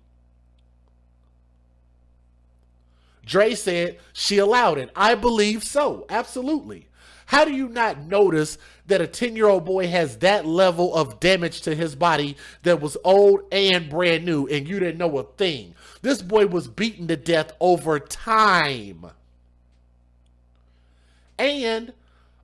Speaker 1: Dre said she allowed it. I believe so. Absolutely. How do you not notice that a 10-year-old boy has that level of damage to his body that was old and brand new and you didn't know a thing? This boy was beaten to death over time. And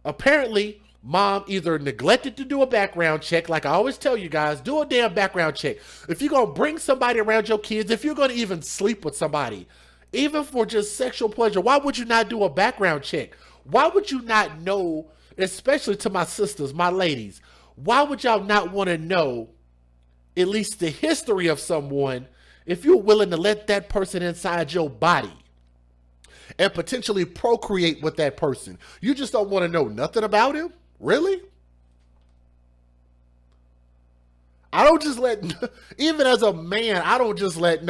Speaker 1: apparently, mom either neglected to do a background check. Like I always tell you guys, do a damn background check. If you're going to bring somebody around your kids, if you're going to even sleep with somebody, even for just sexual pleasure, why would you not do a background check? Why would you not know, especially to my sisters, my ladies, why would y'all not want to know at least the history of someone if you're willing to let that person inside your body and potentially procreate with that person? You just don't want to know nothing about him? Really? I don't just let, even as a man, I don't just let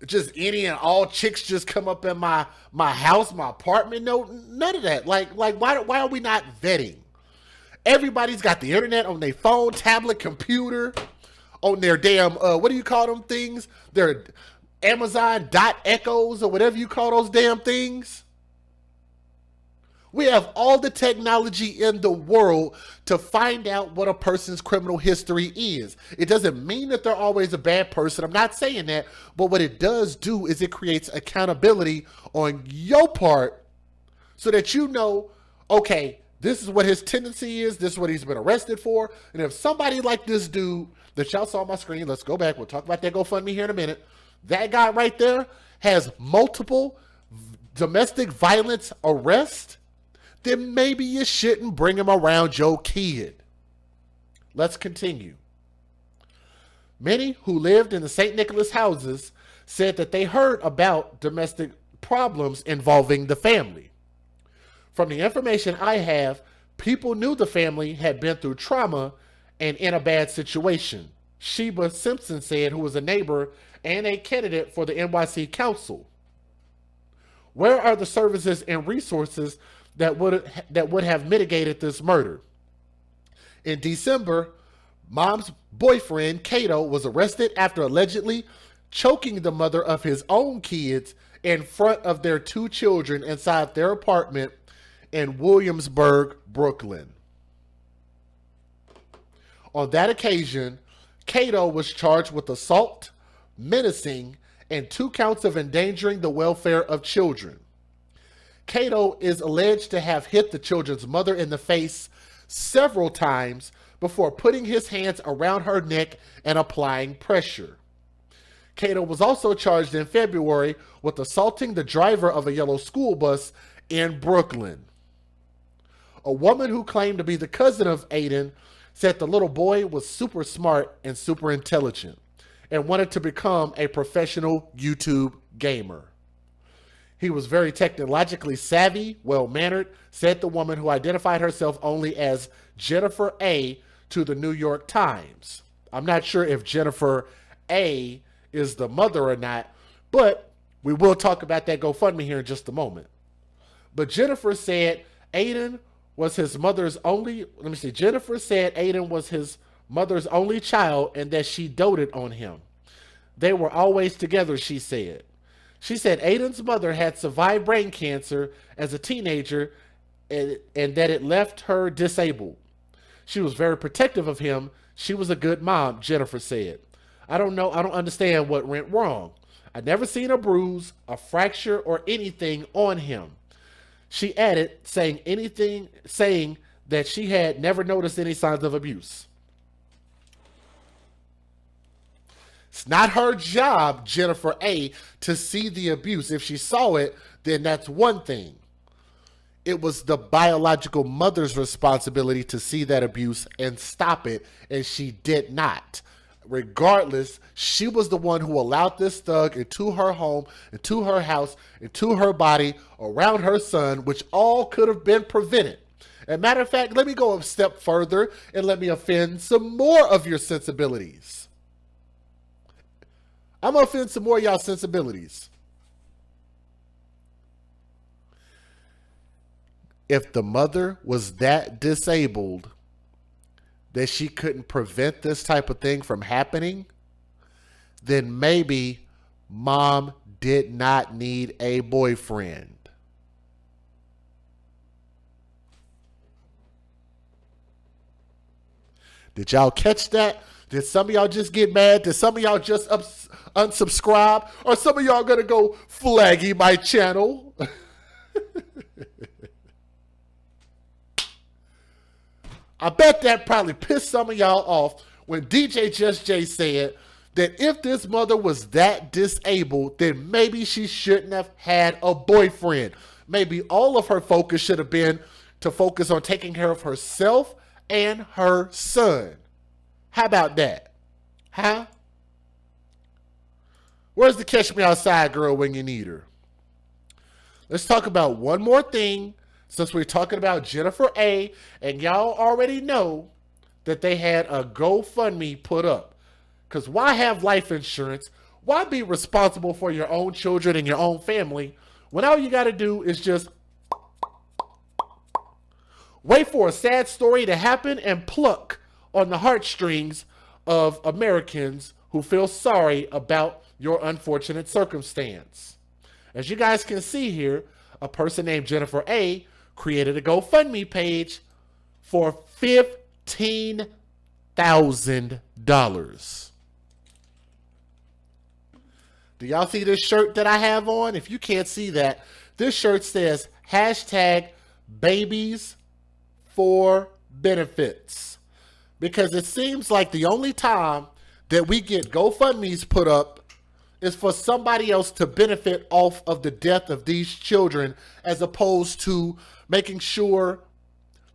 Speaker 1: just any and all chicks just come up in my house, my apartment. No, none of that. Like why are we not vetting? Everybody's got the internet on their phone, tablet, computer, on their damn, what do you call them things? Their Amazon Echoes or whatever you call those damn things. We have all the technology in the world to find out what a person's criminal history is. It doesn't mean that they're always a bad person. I'm not saying that. But what it does do is it creates accountability on your part so that you know, okay, this is what his tendency is. This is what he's been arrested for. And if somebody like this dude that y'all saw on my screen, let's go back. We'll talk about that GoFundMe here in a minute. That guy right there has multiple domestic violence arrests, then maybe you shouldn't bring him around your kid. Let's continue. Many who lived in the St. Nicholas houses said that they heard about domestic problems involving the family. From the information I have, people knew the family had been through trauma and in a bad situation. Sheba Simpson said, who was a neighbor and a candidate for the NYC Council. Where are the services and resources that would have mitigated this murder? In December, mom's boyfriend, Cato, was arrested after allegedly choking the mother of his own kids in front of their two children inside their apartment in Williamsburg, Brooklyn. On that occasion, Cato was charged with assault, menacing, and 2 counts of endangering the welfare of children. Cato is alleged to have hit the children's mother in the face several times before putting his hands around her neck and applying pressure. Cato was also charged in February with assaulting the driver of a yellow school bus in Brooklyn. A woman who claimed to be the cousin of Aiden said the little boy was super smart and super intelligent and wanted to become a professional YouTube gamer. He was very technologically savvy, well-mannered, said the woman who identified herself only as Jennifer A. to the New York Times. I'm not sure if Jennifer A. is the mother or not, but we will talk about that GoFundMe here in just a moment. But Jennifer said Aiden was his mother's only, Jennifer said Aiden was his mother's only child and that she doted on him. They were always together, she said. She said Aiden's mother had survived brain cancer as a teenager and that it left her disabled. She was very protective of him. She was a good mom, Jennifer said. I don't understand what went wrong. I never seen a bruise, a fracture, or anything on him. She added, saying that she had never noticed any signs of abuse. It's not her job, Jennifer A., to see the abuse. If she saw it, then that's one thing. It was the biological mother's responsibility to see that abuse and stop it, and she did not. Regardless, she was the one who allowed this thug into her home, into her house, into her body, around her son, which all could have been prevented. As a matter of fact, let me go a step further and let me offend some more of your sensibilities. I'm going to offend some more of y'all sensibilities. If the mother was that disabled that she couldn't prevent this type of thing from happening, then maybe mom did not need a boyfriend. Did y'all catch that? Did some of y'all just get mad? Did some of y'all just unsubscribe? Or some of y'all gonna go flaggy my channel? I bet that probably pissed some of y'all off when DJ Just Jay said that if this mother was that disabled, then maybe she shouldn't have had a boyfriend. Maybe all of her focus should have been to focus on taking care of herself and her son. How about that? Huh? Where's the catch me outside girl when you need her? Let's talk about one more thing. Since we're talking about Jennifer A., and y'all already know that they had a GoFundMe put up. Because why have life insurance? Why be responsible for your own children and your own family when all you got to do is just wait for a sad story to happen and pluck on the heartstrings of Americans who feel sorry about your unfortunate circumstance? As you guys can see here, a person named Jennifer A. created a GoFundMe page for $15,000. Do y'all see this shirt that I have on? If you can't see that, this shirt says hashtag babies for benefits. Because it seems like the only time that we get GoFundMes put up is for somebody else to benefit off of the death of these children, as opposed to making sure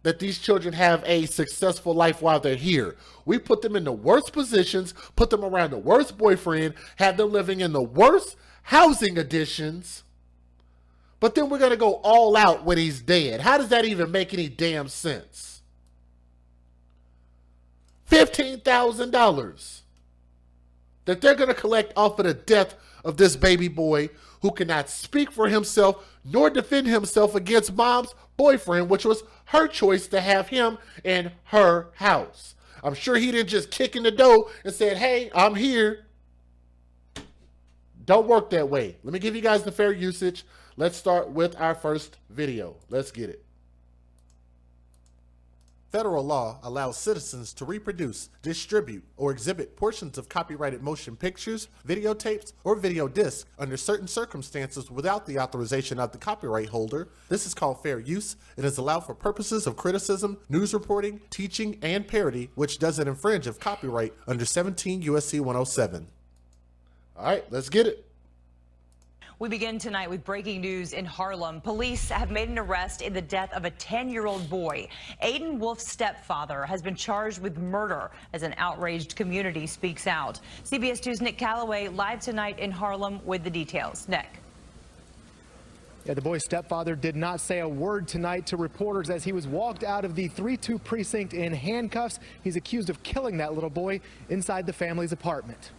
Speaker 1: that these children have a successful life while they're here. We put them in the worst positions, put them around the worst boyfriend, have them living in the worst housing additions, but then we're going to go all out when he's dead. How does that even make any damn sense? $15,000 that they're going to collect off of the death of this baby boy who cannot speak for himself nor defend himself against mom's boyfriend, which was her choice to have him in her house. I'm sure he didn't just kick in the door and said, hey, I'm here. Don't work that way. Let me give you guys the fair usage. Let's start with our first video. Let's get it. Federal law allows citizens to reproduce, distribute, or exhibit portions of copyrighted motion pictures, videotapes, or video discs under certain circumstances without the authorization of the copyright holder. This is called fair use. It is allowed for purposes of criticism, news reporting, teaching, and parody, which doesn't infringe of copyright under 17 U.S.C. 107. All right, let's get it.
Speaker 3: We begin tonight with breaking news in Harlem. Police have made an arrest in the death of a 10-year-old boy. Aiden Wolfe's stepfather has been charged with murder as an outraged community speaks out. CBS 2's Nick Calloway live tonight in Harlem with the details. Nick.
Speaker 4: Yeah, the boy's stepfather did not say a word tonight to reporters as he was walked out of the 3-2 precinct in handcuffs. He's accused of killing that little boy inside the family's apartment.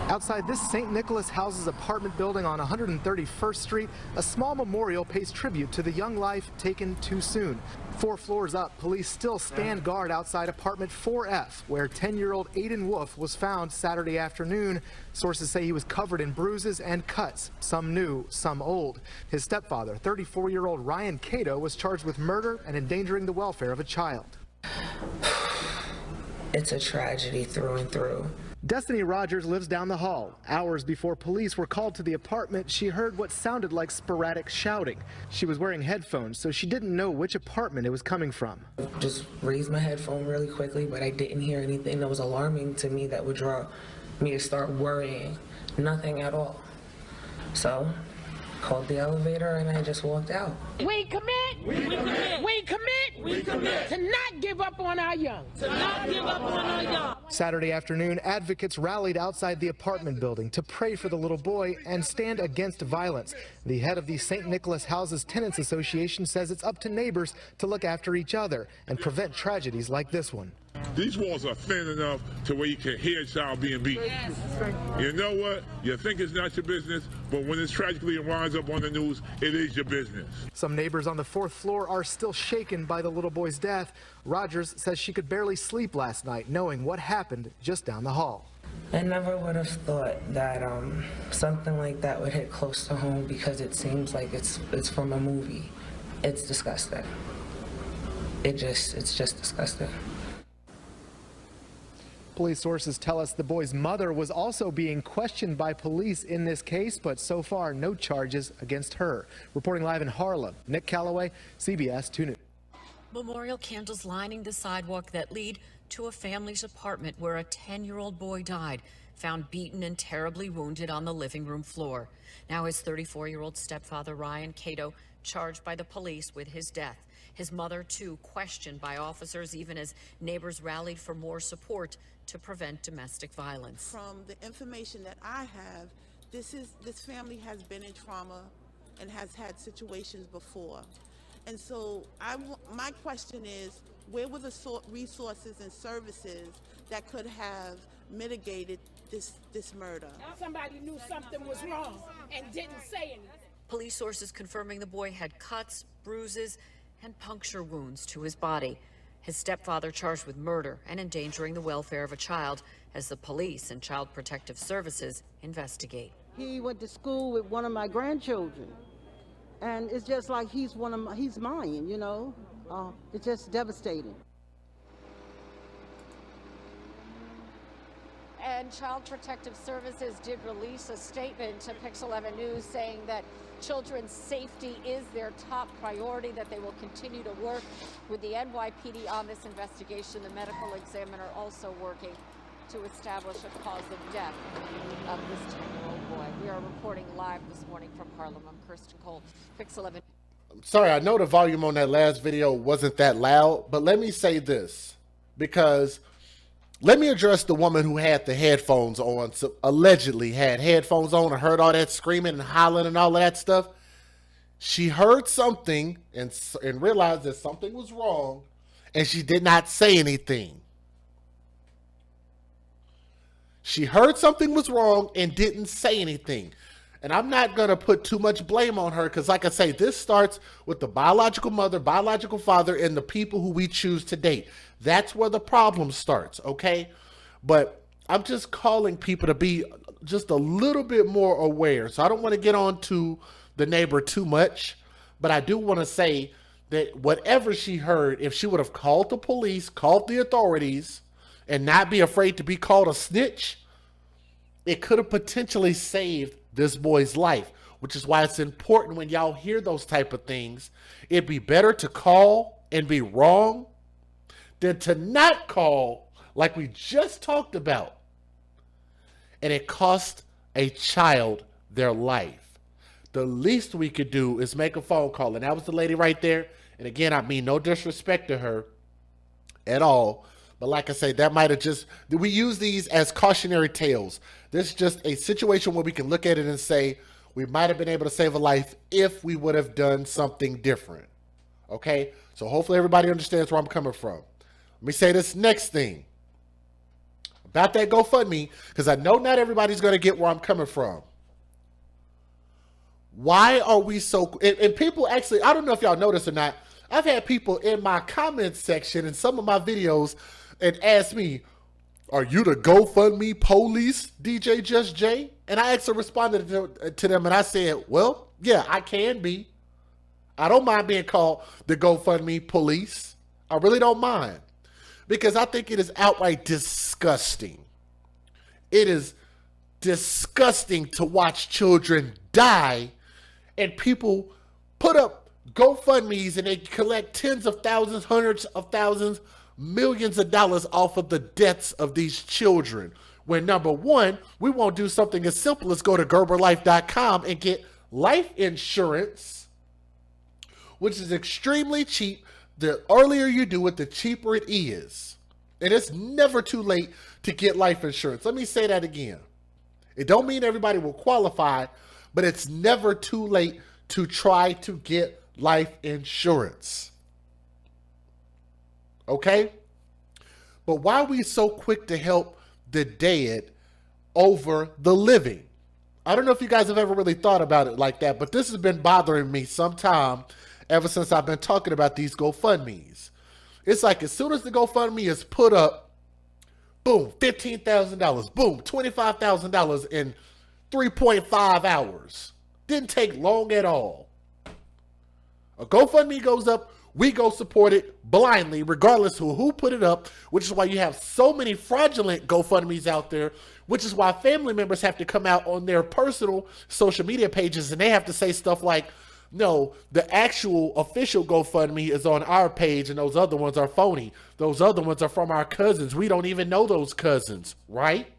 Speaker 4: Outside this St. Nicholas Houses apartment building on 131st Street, a small memorial pays tribute to the young life taken too soon. 4 floors up, police still stand guard outside apartment 4F, where 10-year-old Aiden Wolfe was found Saturday afternoon. Sources say he was covered in bruises and cuts, some new, some old. His stepfather, 34-year-old Ryan Cato, was charged with murder and endangering the welfare of a child.
Speaker 5: It's a tragedy through and through.
Speaker 4: Destiny Rogers lives down the hall. Hours before police were called to the apartment, she heard what sounded like sporadic shouting. She was wearing headphones, so she didn't know which apartment it was coming from.
Speaker 5: Just raised my headphone really quickly, but I didn't hear anything that was alarming to me that would draw me to start worrying. Nothing at all. So, called the elevator and I just walked out.
Speaker 6: We commit. We commit. We commit. We commit to not give up on our young. To not give up on our young.
Speaker 4: Saturday afternoon, advocates rallied outside the apartment building to pray for the little boy and stand against violence. The head of the St. Nicholas Houses Tenants Association says it's up to neighbors to look after each other and prevent tragedies like this one.
Speaker 7: These walls are thin enough to where you can hear a child being beaten. Yes. You know what? You think it's not your business, but when it's tragically winds up on the news, it is your business.
Speaker 4: Some neighbors on the 4th floor are still shaken by the little boy's death. Rogers says she could barely sleep last night knowing what happened just down the hall.
Speaker 5: I never would have thought that something like that would hit close to home, because it seems like it's from a movie. It's disgusting. It's just disgusting.
Speaker 4: Police sources tell us the boy's mother was also being questioned by police in this case, but so far no charges against her. Reporting live in Harlem, Nick Calloway, CBS 2 News.
Speaker 8: Memorial candles lining the sidewalk that lead to a family's apartment where a 10-year-old boy died, found beaten and terribly wounded on the living room floor. Now his 34-year-old stepfather, Ryan Cato, charged by the police with his death. His mother, too, questioned by officers, even as neighbors rallied for more support to prevent domestic violence.
Speaker 9: From the information that I have, this family has been in trauma and has had situations before. And so my question is, where were the resources and services that could have mitigated this murder?
Speaker 6: Somebody knew something was wrong and didn't say anything.
Speaker 8: Police sources confirming the boy had cuts, bruises, and puncture wounds to his body. His stepfather charged with murder and endangering the welfare of a child as the police and Child Protective Services investigate.
Speaker 10: He went to school with one of my grandchildren, And it's just like he's mine, you know. It's just devastating.
Speaker 11: And Child Protective Services did release a statement to Pix 11 News saying that children's safety is their top priority, that they will continue to work with the NYPD on this investigation. The medical examiner also working to establish a cause of death of this 10-year-old boy. We are reporting live this morning from Harlem. I'm Kirsten Cole, Pix 11.
Speaker 1: Sorry, I know the volume on that last video wasn't that loud, but let me say this, because let me address the woman who had the headphones on, so allegedly had headphones on and heard all that screaming and hollering and all of that stuff. She heard something and realized that something was wrong, and she did not say anything. She heard something was wrong and didn't say anything. And I'm not going to put too much blame on her because, like I say, this starts with the biological mother, biological father, and the people who we choose to date. That's where the problem starts, okay? But I'm just calling people to be just a little bit more aware. So I don't want to get on to the neighbor too much, but I do want to say that whatever she heard, if she would have called the police, called the authorities, and not be afraid to be called a snitch, it could have potentially saved this boy's life, which is why it's important when y'all hear those type of things, it'd be better to call and be wrong than to not call like we just talked about. And it cost a child their life. The least we could do is make a phone call. And that was the lady right there. And again, I mean no disrespect to her at all. But like I say, that might have just, we use these as cautionary tales. This is just a situation where we can look at it and say, we might have been able to save a life if we would have done something different. Okay? So hopefully everybody understands where I'm coming from. Let me say this next thing about that GoFundMe, because I know not everybody's going to get where I'm coming from. Why are we so, and people actually, I don't know if y'all noticed or not, I've had people in my comments section in some of my videos and ask me, are you the GoFundMe police, DJ Just J? And I actually responded to them and I said, well, yeah, I can be. I don't mind being called the GoFundMe police. I really don't mind. Because I think it is outright disgusting. It is disgusting to watch children die and people put up GoFundMes and they collect tens of thousands, hundreds of thousands, millions of dollars off of the deaths of these children. When number one, we won't do something as simple as go to gerberlife.com and get life insurance, which is extremely cheap. The earlier you do it, the cheaper it is. And it's never too late to get life insurance. Let me say that again. It don't mean everybody will qualify, but it's never too late to try to get life insurance. Okay? But why are we so quick to help the dead over the living? I don't know if you guys have ever really thought about it like that, but this has been bothering me sometime ever since I've been talking about these GoFundMes. It's like as soon as the GoFundMe is put up, boom, $15,000, boom, $25,000 in 3.5 hours. Didn't take long at all. A GoFundMe goes up, we go support it blindly, regardless of who put it up, which is why you have so many fraudulent GoFundMes out there, which is why family members have to come out on their personal social media pages and they have to say stuff like, no, the actual official GoFundMe is on our page and those other ones are phony. Those other ones are from our cousins. We don't even know those cousins, right?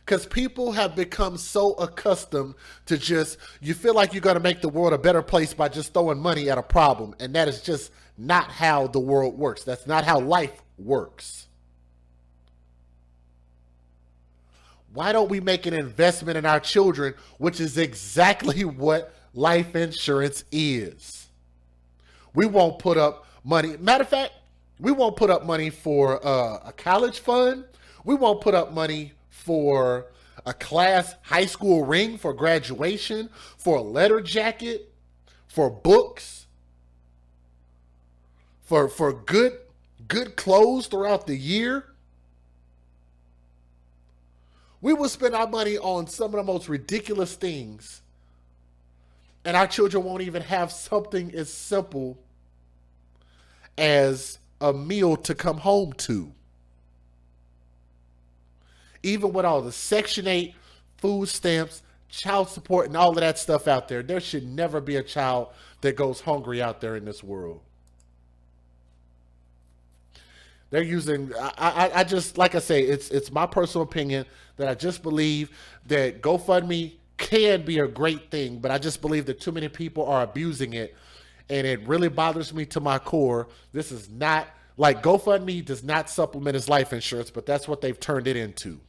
Speaker 1: Because people have become so accustomed to just, you feel like you're going to make the world a better place by just throwing money at a problem. And that is just not how the world works. That's not how life works. Why don't we make an investment in our children, which is exactly what life insurance is? We won't put up money. Matter of fact, we won't put up money for a college fund. We won't put up money for a class high school ring for graduation, for a letter jacket, for books, for good clothes throughout the year. We will spend our money on some of the most ridiculous things And our children won't even have something as simple as a meal to come home to. Even with all the Section 8 food stamps, child support, and all of that stuff out there, there should never be a child that goes hungry out there in this world. They're using, I just, like I say, it's my personal opinion that I just believe that GoFundMe can be a great thing, but I just believe that too many people are abusing it, and it really bothers me to my core. This is not, like, GoFundMe does not supplement his life insurance, but that's what they've turned it into.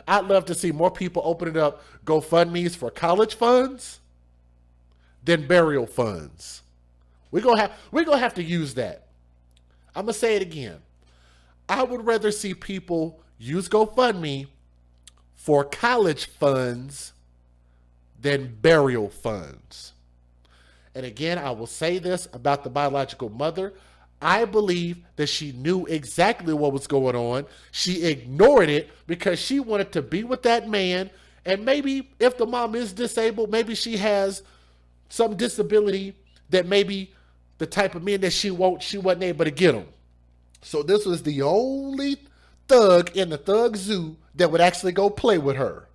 Speaker 1: I'd love to see more people opening up GoFundMes for college funds than burial funds. We're gonna have to use that. I'm gonna say it again. I would rather see people use GoFundMe for college funds than burial funds. And again, I will say this about the biological mother. I believe that she knew exactly what was going on. She ignored it because she wanted to be with that man. And maybe if the mom is disabled, maybe she has some disability that maybe the type of men that she wasn't able to get them. So this was the only thug in the thug zoo that would actually go play with her.